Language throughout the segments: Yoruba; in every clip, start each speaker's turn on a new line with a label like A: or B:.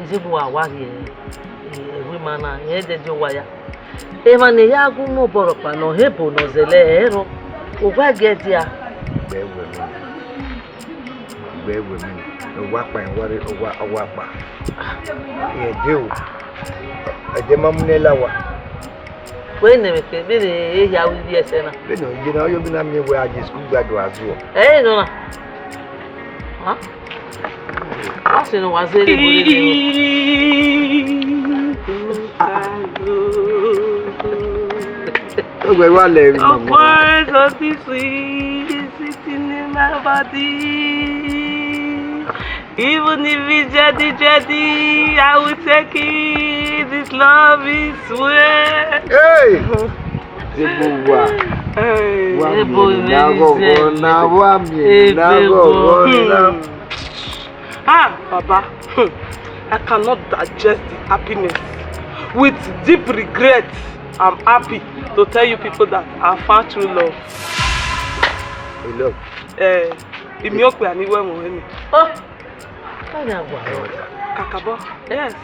A: Izibu awari ewe mana yede waya. Emane ya gu mo boropa no hebo no zele ero. Ogwa gedia.
B: Bewe mi. Owapa enware owapa. Ye dewo. Ajema munelawa.
A: We ne me fe be ne ya wi bi ese na.
B: Be no je na yo bi na me we aje school gbadu azu.
A: No na. Ha? Ase no wazeli
B: Ogwe wa le ri mo.
A: Words of this sweet sitting in my body. Even if it's jetty, I will take it. This love is sweet.
B: Hey! Zebuwa.
A: Hey, Baba, I cannot digest the happiness. With deep regret, I'm happy to tell you people that I found true love.
B: Hey, look.
A: Oh, Kakabo, yes.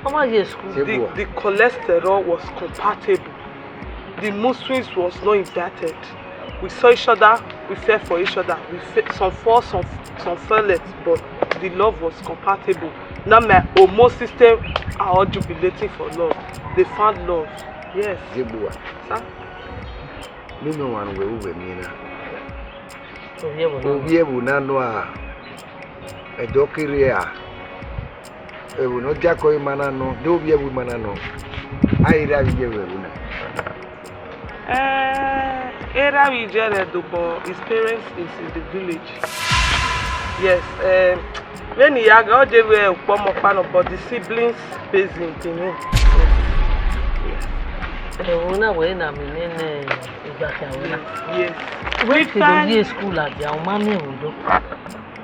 A: The cholesterol was compatible. The mood swings was not inverted. We saw each other, we fell for each other. Some fall, some fell it, but the love was compatible. Now my hormone system are all jubilating for love. They found love. Yes.
B: Zebuwa.
A: Sir?
B: Me no one we me na.
A: Obi
B: ebu na no a. Edokiri a. Ebu no jako imana no. Do obi ebu mana no. Aira bi ebu na.
A: Era we just his parents is in the village. Yes. When he had all the way but the siblings based in Benin. Yes. We found school at the Omami Udo.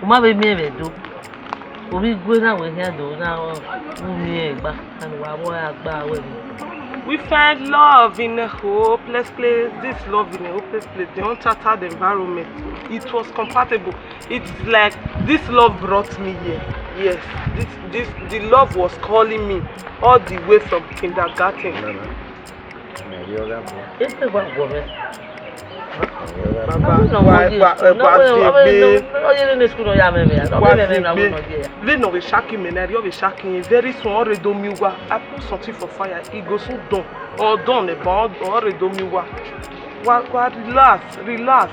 A: Umabe Mevedo. We go now we hear do now and we find love in a hopeless place. This love in a hopeless place, the uncharted environment. It was compatible. It's like this love brought me here. Yes, the love was calling me all the way from kindergarten. Very soon, I put something for fire. It goes so done. Or done about or redomiwa. Relax.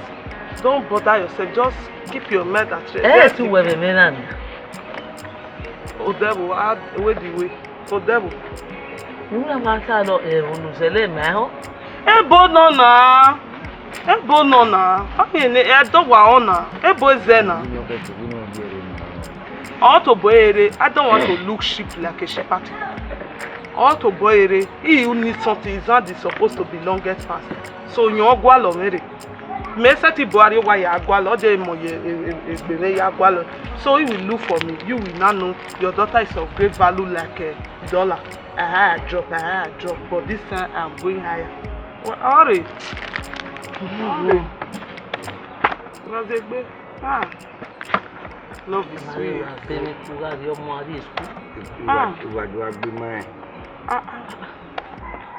A: Don't bother yourself. Just keep your mind at rest. Oh devil, where the way? Oh devil. You don't matter no Nuzele now. Ebo nona. I don't want Ebo Zena. I don't want to look sheep like a shepherd. To boy, he needs something. It's not supposed to be longest fast. So you gualo mere. Me seti boari wa ya gualo de mo ye gualo. So he will look for me. You will not know your daughter is of great value like a dollar. I drop. But this time I'm going higher. What are it? Love is sweet.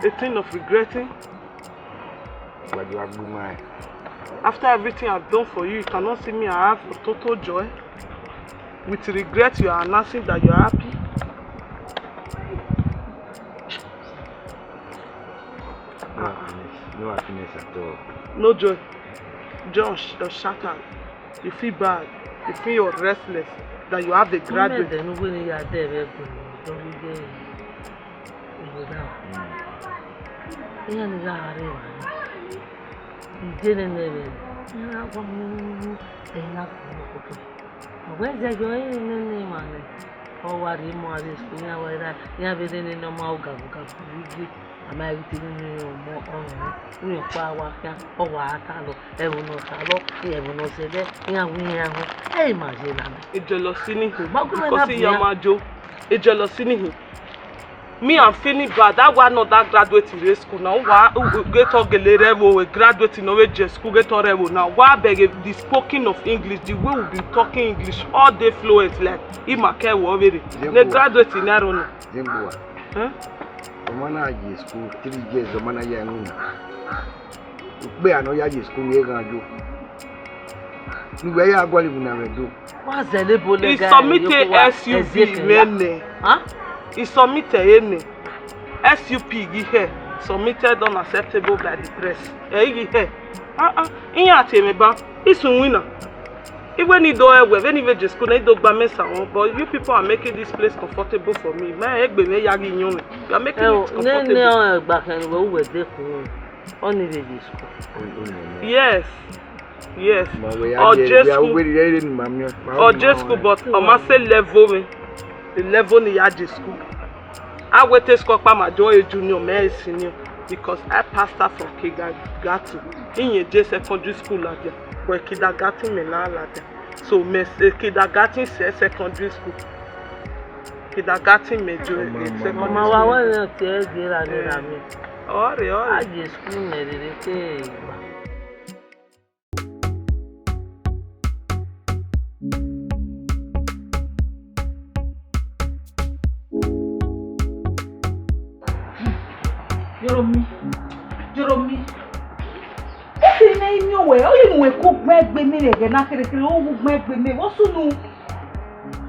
A: A thing of regretting. After everything I've done for you cannot see me. I have total joy. With regret, you are announcing that you are happy.
B: No happiness at all.
A: No joy. Josh, you're shattered. You feel bad. You feel you're restless. That you have a graduate. Me, I'm feeling bad. That one not that graduate in school now. Why get all we graduate in Norway school get all level now. Why beg the spoken of English, the way we been talking English all day fluent like in my care already. They graduate in Aaron.
B: Zimbabwe.
A: Huh?
B: Omana ye school 3 years omana ye nguna. Ugbe ano ya ye school ye ganjo. Nuwe ya agwali buna redo.
C: What's the label?
A: He submitted SUP mene.
C: Huh?
A: He submitted ene. SUP here submitted unacceptable by the press. Here. Inya temeba. He's a winner. Even if when you just couldn't do but you people are making this place comfortable for me. You are making it comfortable. Yes. Yes. Or just school, but I must say level me. The level in your school. I went to school for my joy junior, my senior, because I passed out from kindergarten in your secondary school like that. For kindergarten me now like that. So me kindergarten say secondary school. Kindergarten me joy secondary.
C: Mama, why want to tell you that me?
A: Ori.
C: I just school me dey say.
D: Joromi. Okay, na imi owe. Oye mo e ko gbegbe mi rege na kerekere o wo gbegbe mi. What sunu?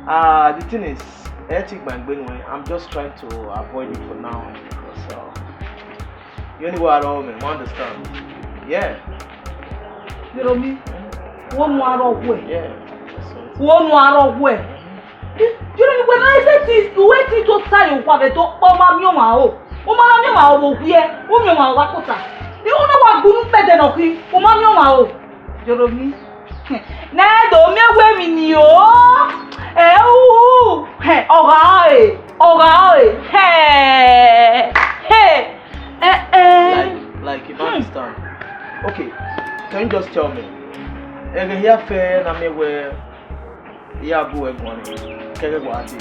E: The thing is, I'm just trying to avoid it for now. So, you only go at home, man. Understand? Yeah.
D: Joromi. One more ogwe.
E: Yeah.
D: One more ogwe. Joromi, when I say this, you wait to say you want to ma mi o ma o. O ma mi o ma o ye. O mi o ma wa kota. You know what gunu pede no ki. O ma mi o ma o. Joromi. Na do mi we mi ni o.
E: Like you understand. Okay, can you just tell me? Here fair na me where ya go e gbon kege go ade.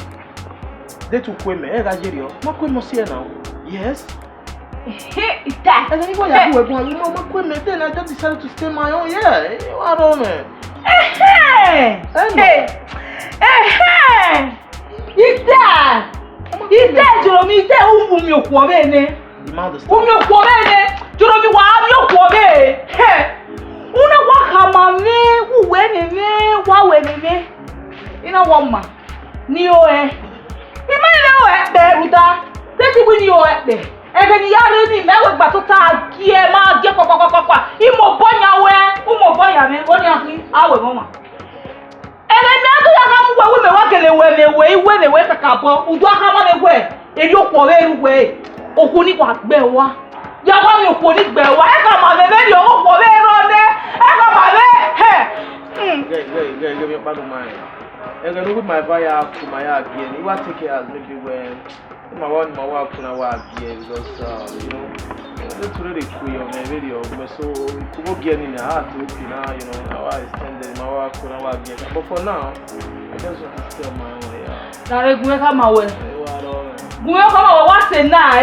E: They took me e ga jeri o. Ma kwe mo see now. Yes.
D: Ita.
E: And then you go ya go e gbon, you know ma kwe me then I just decided to stay my own. Yeah, you are on me.
D: Ite Joromi, ite umi okwo be ne. Umi okwo be ne. Joromi wa mi okwo be. Una wa kama me, uwe ne me, wa we ne me. Ina wa ma. Ni o e. Ima ile o e be ruta. Teti wi ni o e be. Ege ni yare ni me we gba to ta ki e ma je kokokokokwa. Imo bonya we, umo bonya me, bonya ki awe mama. Ene mi adu ya ka mu we me wa kele we me we kakabo. Udu aka ma me we. Eri opo we ru we. Oku ni kwa gbe wa. Ya wa mi oku ni gbe wa. E ka ma me be ri opo we ro ne. E ka ma me.
E: Get me back to mine. I can look my fire to my again. You want to take it as maybe when my work on our again because you know it's really cool on my video. So to go get in the heart to now, you know, I extended my work on our again. But for now, I just want to stay on my own.
D: Dare gun e ka ma we. Gun e ka ma wa se na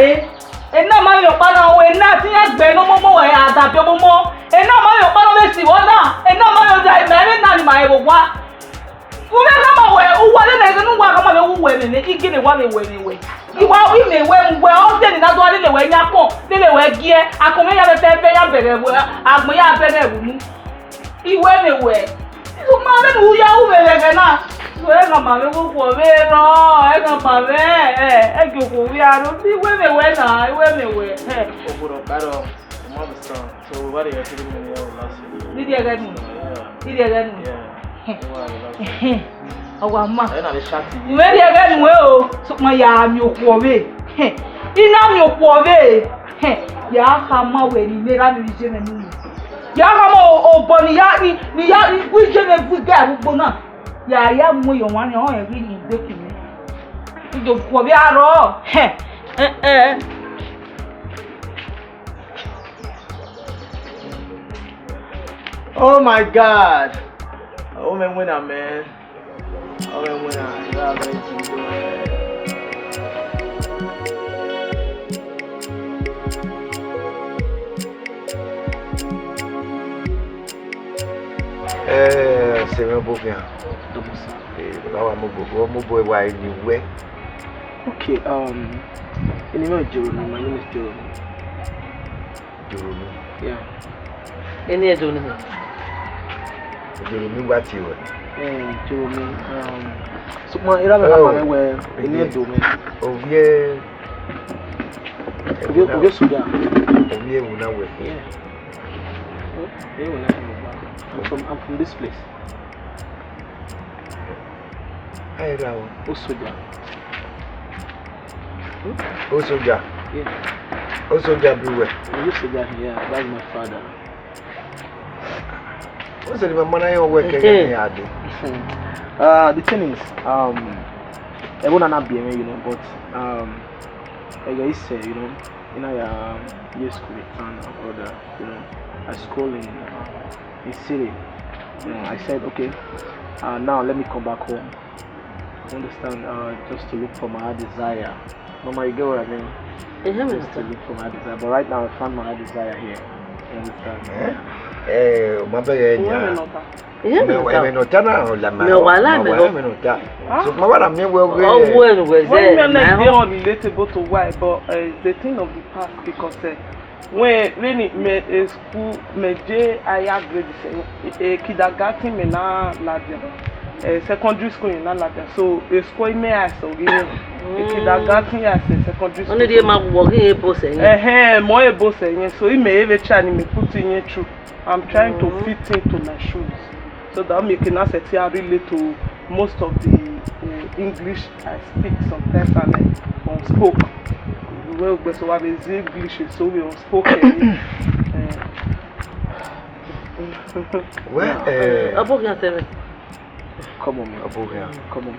D: ena ma yo pa na we na ti egbe no mo we adabi mo. Ena ma yo pa no me si wona. Ena ma yo dai me na ni ma e wa. Gun e ka ma we u wa le na nu wa ka ma me wu we me igi ni wa me we ni we. Iwa wi me we ngwe o de ni na do le we nya pon le we gie akome ya be fe ya bere we agbon ya bere wu mu. Iwe me we. Su ma le nu ya u me le na. So e ka ma me wo po be ro e ka ma me e ge ko wi aro bi we me we na we me we
E: Oburo baro mo be strong. So what are you feeling me last year?
D: Ni dia ga nu. Ni dia ga nu.
E: Yeah.
D: Awa ma.
E: I na be shati.
D: Ni we dia ga nu we o. So ma ya mi oku we. Ina mi oku we. Ya ka ma we ni me ra mi je me nu. Ya ka ma o bo ni ya ni ya wi je me fu ga gbogbo na. Ya mu yo wan ni o e ri ni gbe kimi. Ijo ku bi aro.
E: Oh my God! Oh man, winner, man. Oh man, winner. You are going to do it.
B: C'est un beau bien.
E: Okay, my name is Jeremy. Yeah.
C: Any I don't know.
B: Jeremy, what you
E: Jeremy, so my ira where any domain.
B: Oh, yeah.
E: Okay, so yeah.
B: Oh, yeah, we know it.
E: Yeah. I'm from this place.
B: I know.
E: Osoja.
B: Osoja.
E: Yeah.
B: Osoja everywhere.
E: Osoja, yeah, that's my father.
B: What's the man I work again?
E: The thing is, I won't not be, you know, but like I said, you know, in our year school with my brother, you know, I school in city. You know, I said, okay, now let me come back home. Understand? Just to look for my desire. Mama, you get what I mean? Just to look for my desire. But right now, I found my desire here. You understand?
B: My baby,
A: relatable to why, but it's the thing of the past because when really me school me J higher grade kindergarten me na Ladia, secondary school in Ladia, so school me as so kindergarten as secondary school.
C: Only the man working a boss.
A: More a boss, so he may even try me put in it through. I'm trying to fit into my shoes, so that I'm making us relate to most of the English I speak sometimes and unspoke. Well, so I is English, so we unspoken.
E: Come on, come on.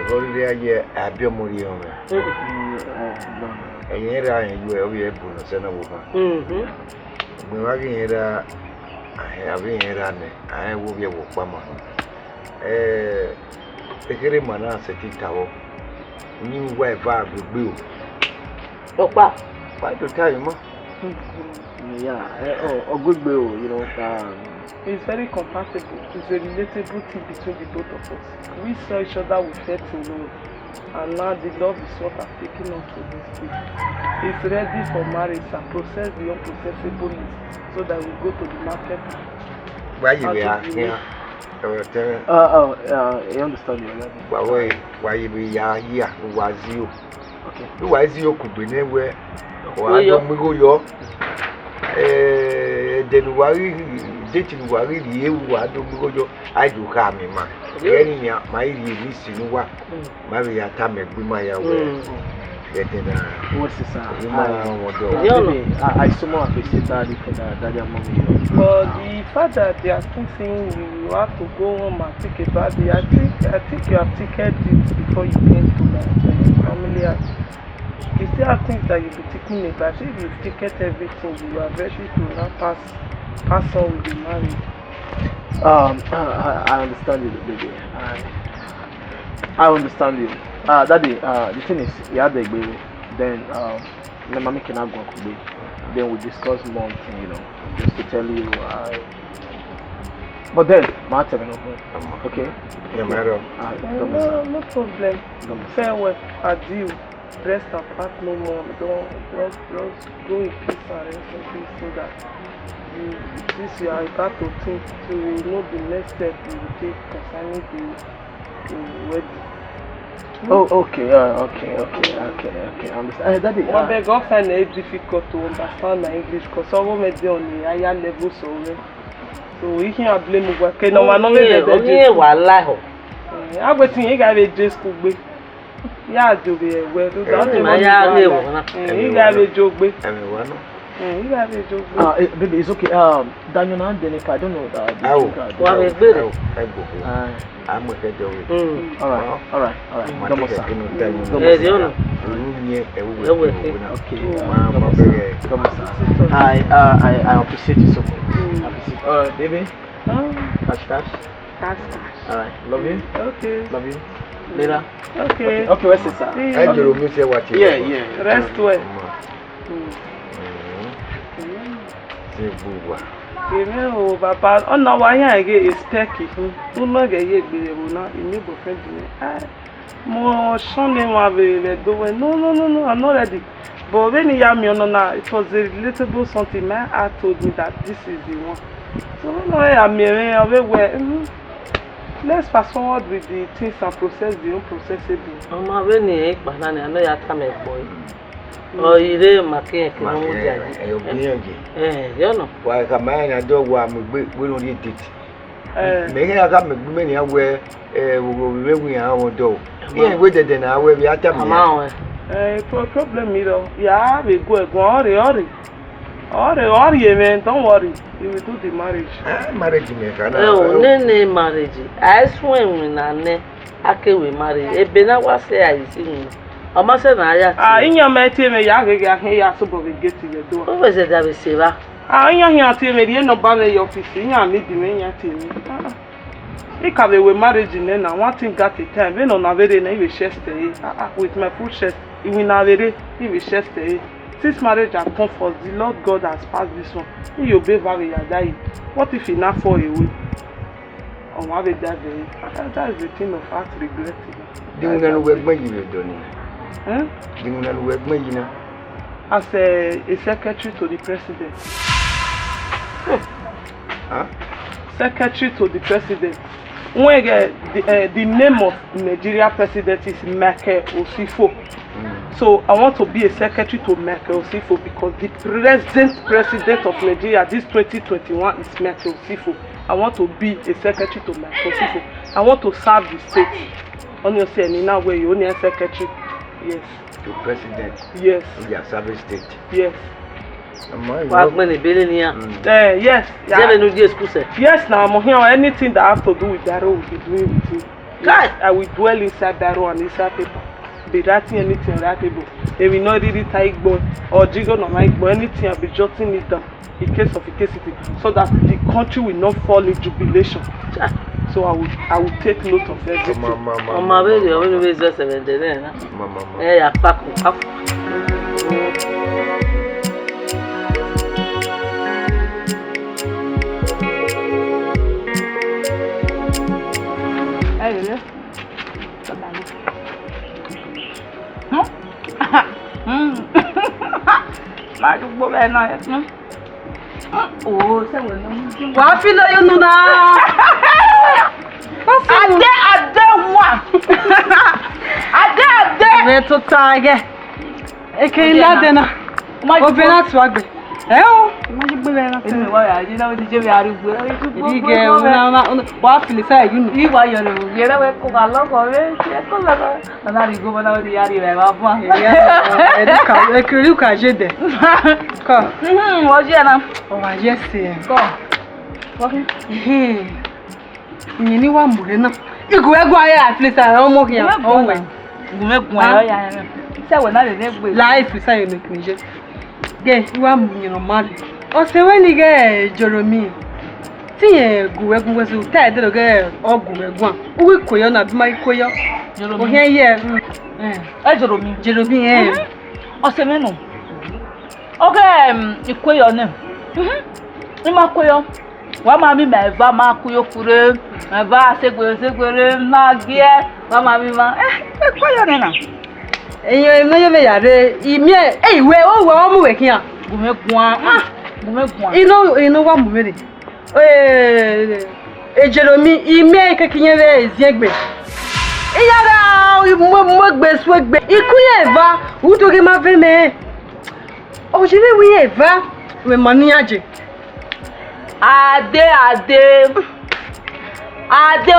B: What do you have your money on? And here I am, you are able to send a woman. We were here. I have been here. I will be a woman. The Grimman answered it. New where Bob will be.
C: Oh, wow.
B: Why to tell you,
E: Yeah, a good bill, you know.
A: It's very compatible. It's a relatable thing between the both of us. We saw each other, we fell in love, and now the love is what has taken us to this day. It's ready for marriage and process the unprocessable list so that we go to the market.
B: Why you are here?
E: I understand you.
B: Why you be here? Who was you?
E: Okay.
B: Who was you? Could be nowhere. Why don't we go? Yo, then why dating worry the you? I don't go. I do harm me, man. Any my release in what Maria Tamek be my way.
E: What's this? I so much appreciate daddy for that, daddy and mommy.
A: But the fact that they are still saying you have to go home and take a bath, I think you have taken it before you came to my family. You still have things that you'll be taking a bath. If you've taken everything, you are ready to now pass on with the marriage.
E: I understand you, baby. I understand you. Daddy, the thing is, you had the baby, then my mommy cannot go to bed. Then we discuss more thing, you know, just to tell you. But then, my time, okay?
B: Yeah, madam.
A: No problem. Farewell, adieu. Rest apart no more. Don't go in peace and rest in peace so that this you are about to think, so you know the next step you will take concerning the wedding.
E: Oh, okay, okay. I understand. Daddy,
A: I beg God find it difficult to understand my English because someone made it on the higher level, so we can't blame you. Okay, no, man, no, I'm waiting. You guys will just cook me. Yeah, do be well. You guys will joke me. You guys will joke me.
E: Baby, it's okay. Daniel and Jennifer, I don't know that.
B: I'm with you.
E: All right. I appreciate you so much. Baby. Cash. All right. Love you.
A: Okay.
E: Love you. Later.
A: Okay.
E: Okay, where's it, sir?
B: I do miss you what you.
E: Yeah.
A: Rest well.
B: ti buwa.
A: Èmi ò bàbá ọ̀nà wa yàn ẹ̀gẹ́ ìspẹ́kì fún ọ̀nà ẹ̀gẹ́ ìgbéyàwó náà ìní boyfriend mi. Mo ṣọ́ni wọn àbẹ̀rẹ̀ dọ́wọ́ no I'm not ready. But when he had me on it was a relatable something. My heart told me that this is the one. So when I'm here, let's fast forward with the things and process the unprocessable.
C: When you banana, I know you have a boy. Oh, you didn't make it. You know.
B: Why come I don't want me? We don't need it. Maybe I got me many aware. We are our door. Yeah, we did an hour. We are coming.
A: Problem, you know. Yeah, we go man. Don't worry. You will do the marriage.
B: Marriage, maker.
C: No, marriage. I swim in a net. I can we marry. It been a was say I see. I must say,
A: in your mate, me, I suppose we get to your door.
C: What was it that we say?
A: In your team, no bother your office. In your meeting, in your team. He can be with marriage in then, and one thing got the time. When on a very name, chest with my full chest, he will not very, he will chest. Since marriage has come first, the Lord God has passed this one. He obey very and die. What if he not fall away? Or have it that day? That is the thing of heart regret.
B: Didn't know where you done. Didn't know where you know.
A: As a secretary to the president. Secretary to the president. When the name of Nigeria president is Michael Osifo. So I want to be a secretary to Michael Osifo because the present president of Nigeria this 2021 is Michael Osifo. I want to be a secretary to Michael Osifo. I want to serve the state. Only say now where you only a secretary. Yes.
B: To president.
A: Yes.
B: You are serving state.
A: Yes.
C: What many billionaire?
A: Yes. Yes, now I'm here. Anything that has to do with that will be doing with you. Yes, I will dwell inside that and inside paper. Be writing anything on that table. They will not read it like boy or jiggle on my boy. Anything I'll be jotting it down in case of incasity, so that the country will not fall in jubilation. So I will take note of everything.
C: Mama, baby, I will be just 70. Mama. Yeah, pack.
D: Wàá fi lóyún nù náà. Adé wà. Adé.
F: Ẹ tó ta ẹgẹ. Eke ńlá dènà. Obìnrin láti wá gbé. Ẹ o. Májú gbé bẹ́ẹ̀ náà.
D: Èmi wá yà yín náà ti jẹ́ mi arúgbó.
F: Èyí gẹ̀ wàá fìlì sáyà yìí nù.
D: Ìwà yọ̀lẹ̀ wò yẹrẹ wẹ́ kó kà lọ́kọ̀ rẹ̀ ṣe kó lọ́kọ̀. Ọ̀nà àdìgbò bọ́lá ó di yàrá rẹ̀ wá fún wa.
F: Ekiri kà jẹ́ dẹ̀. Kọ́.
D: Wọ́n jẹ́ náà.
F: Ọ̀wà jẹ́ sí ẹ̀.
D: Kọ́. Wọ́n
F: ìyẹn ní wà múre náà. Ìgò ẹgbẹ́ ayé àfìlì sáyà ọmọ kìí ọ̀wẹ̀.
D: Gùnmẹ́gùn ayọ̀ yà rẹ̀. Sẹ́wọ̀n náà lè ní gbé.
F: Láì fi sáyà ní kìí jẹ́. Gẹ̀ ìwà múyẹ̀rọ̀ máa lè. Ọ̀sẹ̀ wẹ́ni gẹ̀ jọ̀rọ̀ mi. Tinye gùwẹ́gùn wẹ́sẹ̀ tá ẹ̀ dẹ́rọ̀ gẹ̀ ọ̀gùwẹ́gùn à. Uwe kòyọ́ na bímá ikóyọ́. Òhìn ẹ̀yẹ.
D: Ẹ jọ̀rọ̀ mi.
F: Jọ̀rọ̀ mi ẹ̀.
D: Ọ̀sẹ̀ mẹ́nu. Ọ̀gẹ̀ ìkóyọ̀ náà. Ìmá kóyọ̀. Wọ́n máa mi mẹ̀ẹ́fà máa kúyọ̀ kúrẹ́. Mẹ̀ẹ́fà ségbèrè máa gé ẹ́. Wọ́n máa mi máa ìkóyọ̀ nínà.
F: Ẹ̀yin ẹ̀mẹ́yẹ́ bẹ̀ yàrá ìmí ẹ̀ ìwé ó wẹ̀ ọ́ mú wẹ̀ kí n.
D: Gùnmẹ́gùn.
F: Inú wà mú mẹ́rin. Ejero mi ime kekinye be eziegbe. Iyara mo gbe swegbe. Ikuye eva utoge ma fe me. O jere wi eva we mani aje.
D: Adé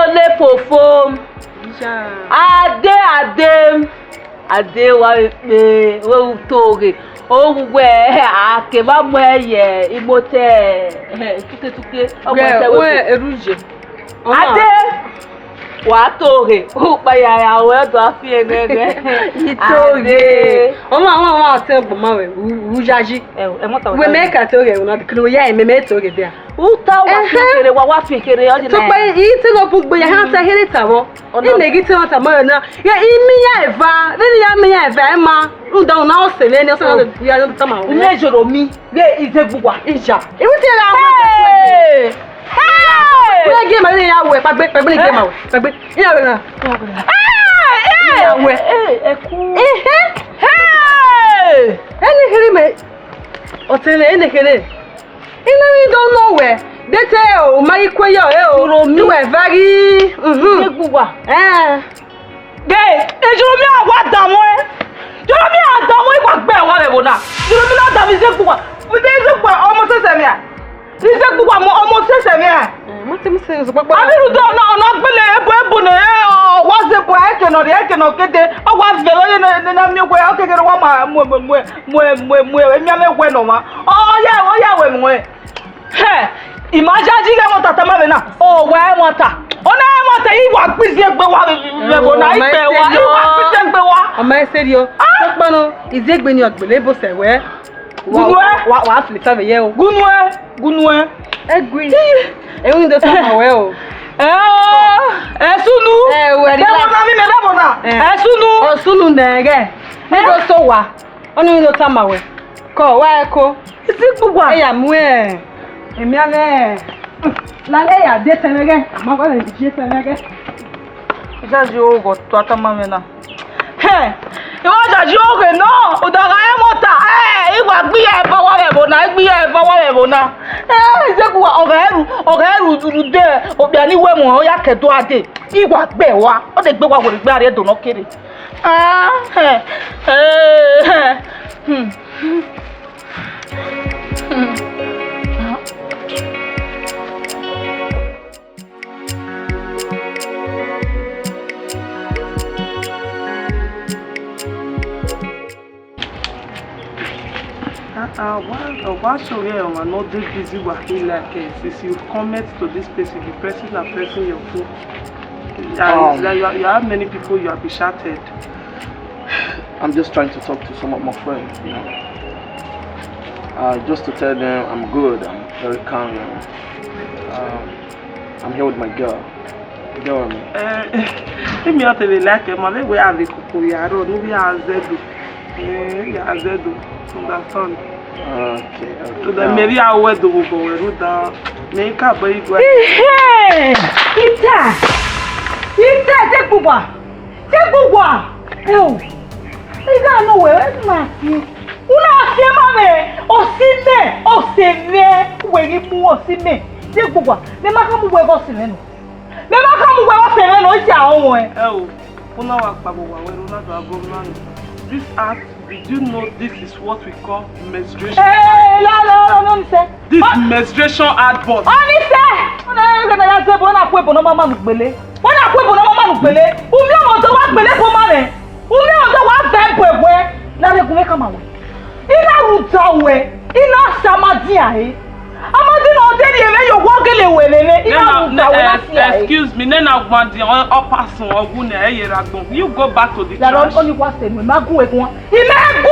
D: olé fòfò. Adé wa pe wo toge. Ogwe ake ba mo eye imote tuke
F: we eruje
D: Adé wa toge o pa ya we do afi egege
F: itoge àwọn àtẹ̀gbọ́n ma we ujaji
D: e mo ta
F: we make atoge una kilo ya ememe toge bia
D: Uta wa fikere wa fikere o di
F: so pe yi ti lo bu gbe ya ha ta here tawo ine gi ti won ta mo na ya imi ya eva really ya mi ya eva ma unda na o se le ni o se ya no ta ma o
D: Ime joro mi ge Izegbugwa
F: ija iwu ti la ma we ge ma ni ya we pagbe ni ge ma we pagbe ya we na ya we
D: eku
F: eni hiri me o tele eni kere ina don't know where dete o ma ikwe yo o mi we very
D: Izegbugwa ge ejoro mi awa damu joro mi adamu igba wa le bona joro mi na da Izegbugwa mi de Izegbugwa ọmọ sese mi a Izegbugwa mo ọmọ sese mi a
F: mo ti mi se so papa
D: abiru do na gbele ebu na wa se bo eke no kete o wa velo na mi gwe o kekere wa ma mo emi ame gwe no ma o ya we mo he imajaji le mo tata ma be na o wa mo ta ona mo ta iwa pisi egbe wa le bo na ipe wa iwa pisi egbe wa
F: ọmọ ese ri o papa no Izegbe ni ogbele bo se we wa flip ta ye o
D: gunwe
F: egri ehun ni do ta ma we o
D: esunu
F: we
D: debo na esunu
F: osunu nege ni do so wa oni ni do ta ma we ko wa eko
D: Izegbugwa
F: e ya mu emi ale la le ya de tenege ama ko le je tenege
D: jaji o go to atama me na ìwọ jaji o ge no odaga e mota igba gbi e fa wa le bona gbi e fa wa le bona Izegbugwa oga eru duru de obi ani we mo o ya kedo ade igba gbe wa o de gbe wa go gbe are do no kere
A: Why should you not do busy working like since you comment to this place, you be pressing your phone. You have many people you have been shouted.
E: I'm just trying to talk to some of my friends, you know. Just to tell them I'm good, I'm very calm, you know. I'm here with my girl. You get what I mean?
A: If you not really like it, man, we have a couple years old, we have Zedo. Zedo, understand?
E: Okay.
A: So then maybe I will do go with the make up by you.
D: Ita Izegbugwa Iga no we ma si una si ma me osime we ni mu osime Izegbugwa me ma ka mu we go sime no isi ahun e
A: una wa pabo wa we una do agomna. This act, did you know this is what we call menstruation?
D: No,
A: this menstruation advert. Excuse me, then I want the upper son of you go back to the church.
D: Only one thing, we go with one. He may go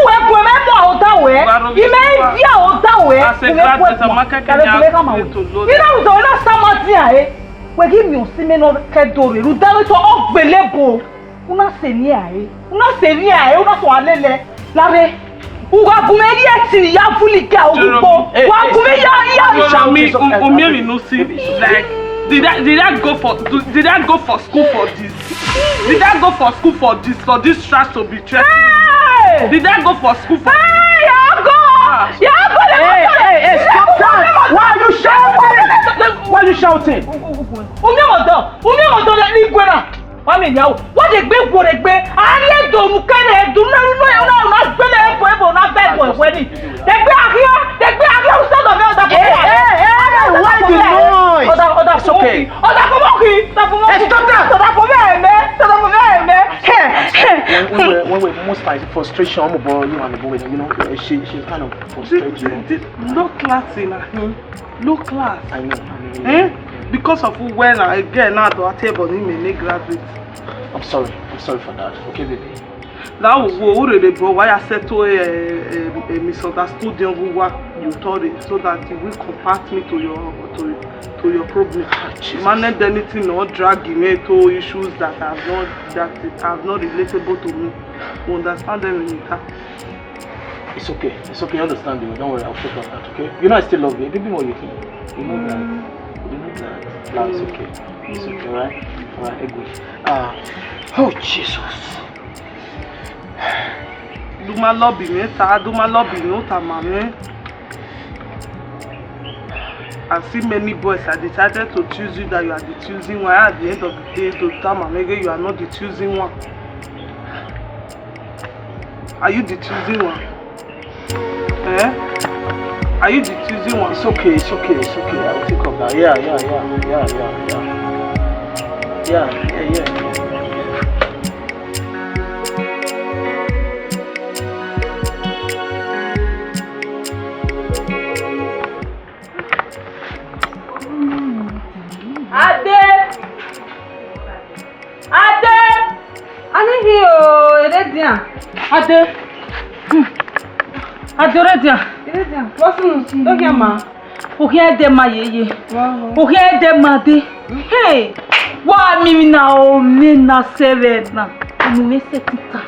D: away. He may be out that way. We give me Simeno Kedori, Rudalo to off Belebo. Una senia, una so alele. Lare. Uga kumedi eti ya fulika ugo. Wa kumeya ya
A: Shami Omiemi no see like did I go for school for this? Did I go for school for this trash to be threatened?
D: Hey!
A: Did I go for school for
D: Hey, Hey, stop that! Why are you shouting? Umi let me go now. What they gbe ale do mu kere do na gbele ebo na bed boy wedding. They gbe ahia stand of that.
B: Why the noise?
D: It's okay. Stop that.
E: When we most like frustration, I'm about you and the boy, you know, she's kind of frustrated.
A: No class in him. No class.
E: I know.
A: Because of who when I get now to a table in me graduate.
E: I'm sorry for that. Okay, baby.
A: That was why I said to a misunderstood young woman. you tolerate so that you will compact me to your problem. Manage anything or drag me to issues that are not relatable to me. You understand them in it.
E: It's okay. It's okay. I understand you. Don't worry. I'll focus on that. Okay. You know I still love you. Baby, more you can. You know that. You know that. No, it's okay. It's okay, right? Alright, good. Oh Jesus.
A: Do my lobby, me. Do my lobby, no, mama. I see many boys that decided to choose you that you are the choosing one. At the end of the day, to tell mama, you are not the choosing one. Are you the choosing one? Eh? Are you the choosing one?
E: It's okay. It's okay. It's okay. I'll take up that. Yeah.
D: Ade! Anihi o, Eredia. Ade! Ade Eredia. What's in? Don't hear ma. Ohe de ma yeye. Ohe de ma de. Hey! Wa mi na o mi na sevena. Mi setita.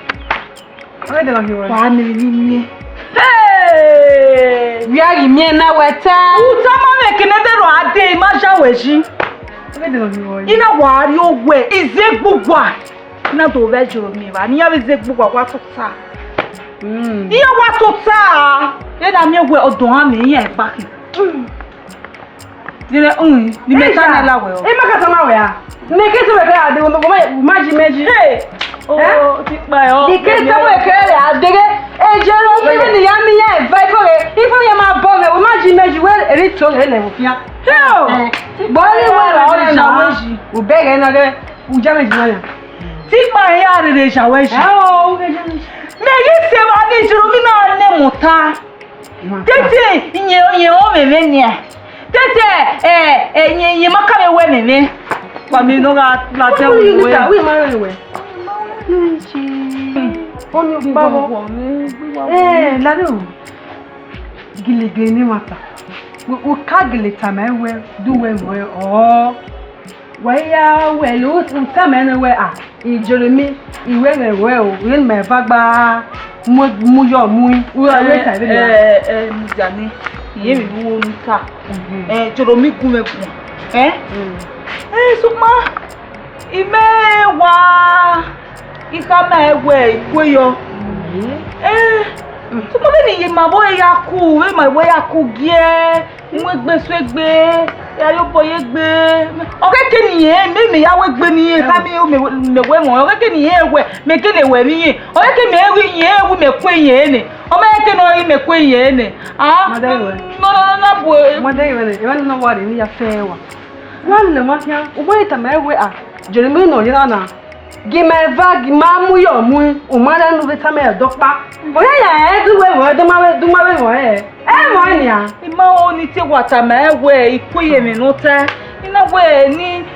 F: Where the long you were?
D: Wa mi. Hey!
F: We are me na weta.
D: Utama me kenede ro ade ma jaweji.
F: Where the long you were?
D: Ina wari ogwe izegbugwa. Na do vejuro mi ba. Ni ya izegbugwa kwa tuta. Iye wa tuta. Ye na mi ogwe odun ha mi yen pa. Dire ni meta na lawe o.
F: E makata ma we a. Ne kete we ka ade wo meji.
D: Hey. Oh, ti pa yo.
F: Di kete we kere adege ejero mi ni ya mi yen vai ko re. Ifo ye ma bo me wo meji we eri to re le wo fia.
D: Hey.
F: Bọ́ọ̀lì wà lọ́wọ́ ṣàwẹ́jì. Ò bẹ́ẹ̀ náà rẹ̀ ùjá méjì náà yà.
D: Tí pa ẹ̀yà rẹ̀ ṣàwẹ́jì. Mẹ́yì ṣe wà ní ìṣòro mi náà ní mùta. Tètè ìyẹn ó mèmé ni ẹ̀. Tètè ìyẹn mọ́kàmẹ́ wẹ́ mèmé. Pàmì inú ra láti ẹ̀wọ̀n ìwé.
F: Wíì máa rẹ̀ wẹ̀. Ó ní báwọ̀. Ládùn gìlìgìlì ní màtà. We calculate time we do we or where we look time anywhere ah Jeremy iwe we we me bagba mu yo mu we time
D: Mujani iye mi wo nta Jeremy gun me gun suma imewa ikama ewe ikweyo Tumo be ni ye mabo ya ku, we my way aku gie, nwe gbe so egbe, ya yo boye gbe. Okeke ni ye, me ya we gbe ni ye, ka mi me we won. Okeke ni ye we, me ke le we mi ye. Okeke me wi ye, wi me kwe ye ni. O me ke no me kwe ye ni. Ah, no bo.
F: Mother we no worry ni ya fe wa. Wan le ma fia, o boy ta me we ah. Jeremy no yira na. Gimeva gimamu yo mu umara nu betame dokpa oya ya duwe wo do ma we wo mo ni a
D: Ima oni ti wata ma we ikuye mi no te ina we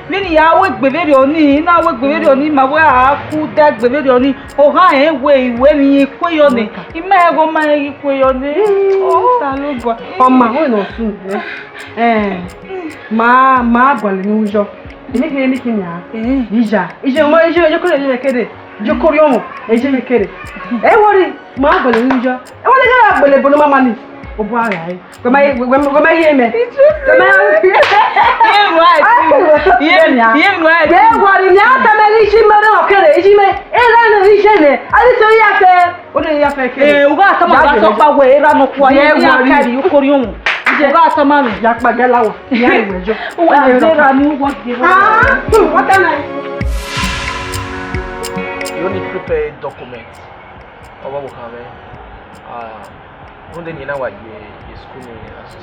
D: ni ya we gbebere oni ina we gbebere oni ma we a ku da gbebere oni o ha we iwe mi ikuye oni ima ego ma ikuye oni o ta lo bo
F: o ma ho no sun ma gwale ni ujo ni kini a ije mo ije ko le kede jo ko riomo ije me kede wori ma gwale ni ujo wori ga gbele bo no mama ni o bo ara ai we ma ye me ye wori ni ata me ni ije me no kede ije me era no ije ne ali so ya fe o ne ya fe kede
D: o ga ta ma ga so pa we era no ko ye akari o ko riomo Oga sama mi
F: ya page lawo ya iwejo
D: o wa zera ni wo ge
F: what can I
E: You need to prepare a document of what will come. When you know what your school is.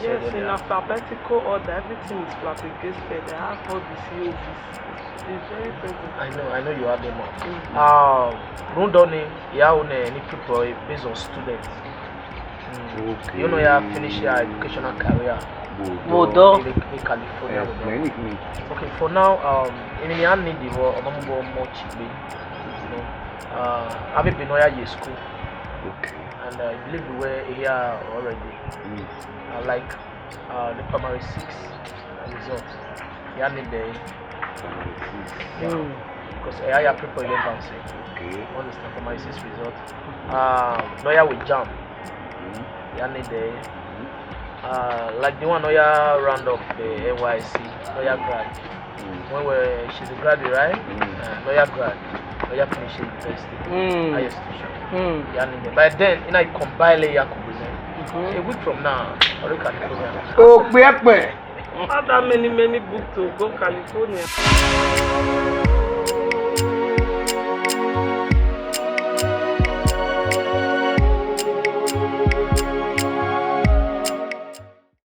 A: Yes, in alphabetical order, everything is flabbergasted. They have all the COVs. It's very present.
E: I know you have them all. Rundoni, you have any people based on students.
B: Okay.
E: You know you have finished your educational career
C: Modo.
E: in California. Okay, for now, in the end, need the more cheaply. You know, I've been in school.
B: Okay.
E: and I believe we were here already. Like the primary 6 result. Yeah, because I have people in advance.
B: Okay.
E: Understand primary 6 result. Lawyer with jam. Like the one lawyer round up the NYC lawyer grad. When she's a graduate, right? Lawyer grad. Lawyer finish university. Higher institution. By then, I combine lawyer a week from now, I'll California.
B: Oh, Pepe.
A: Not that many books to go California.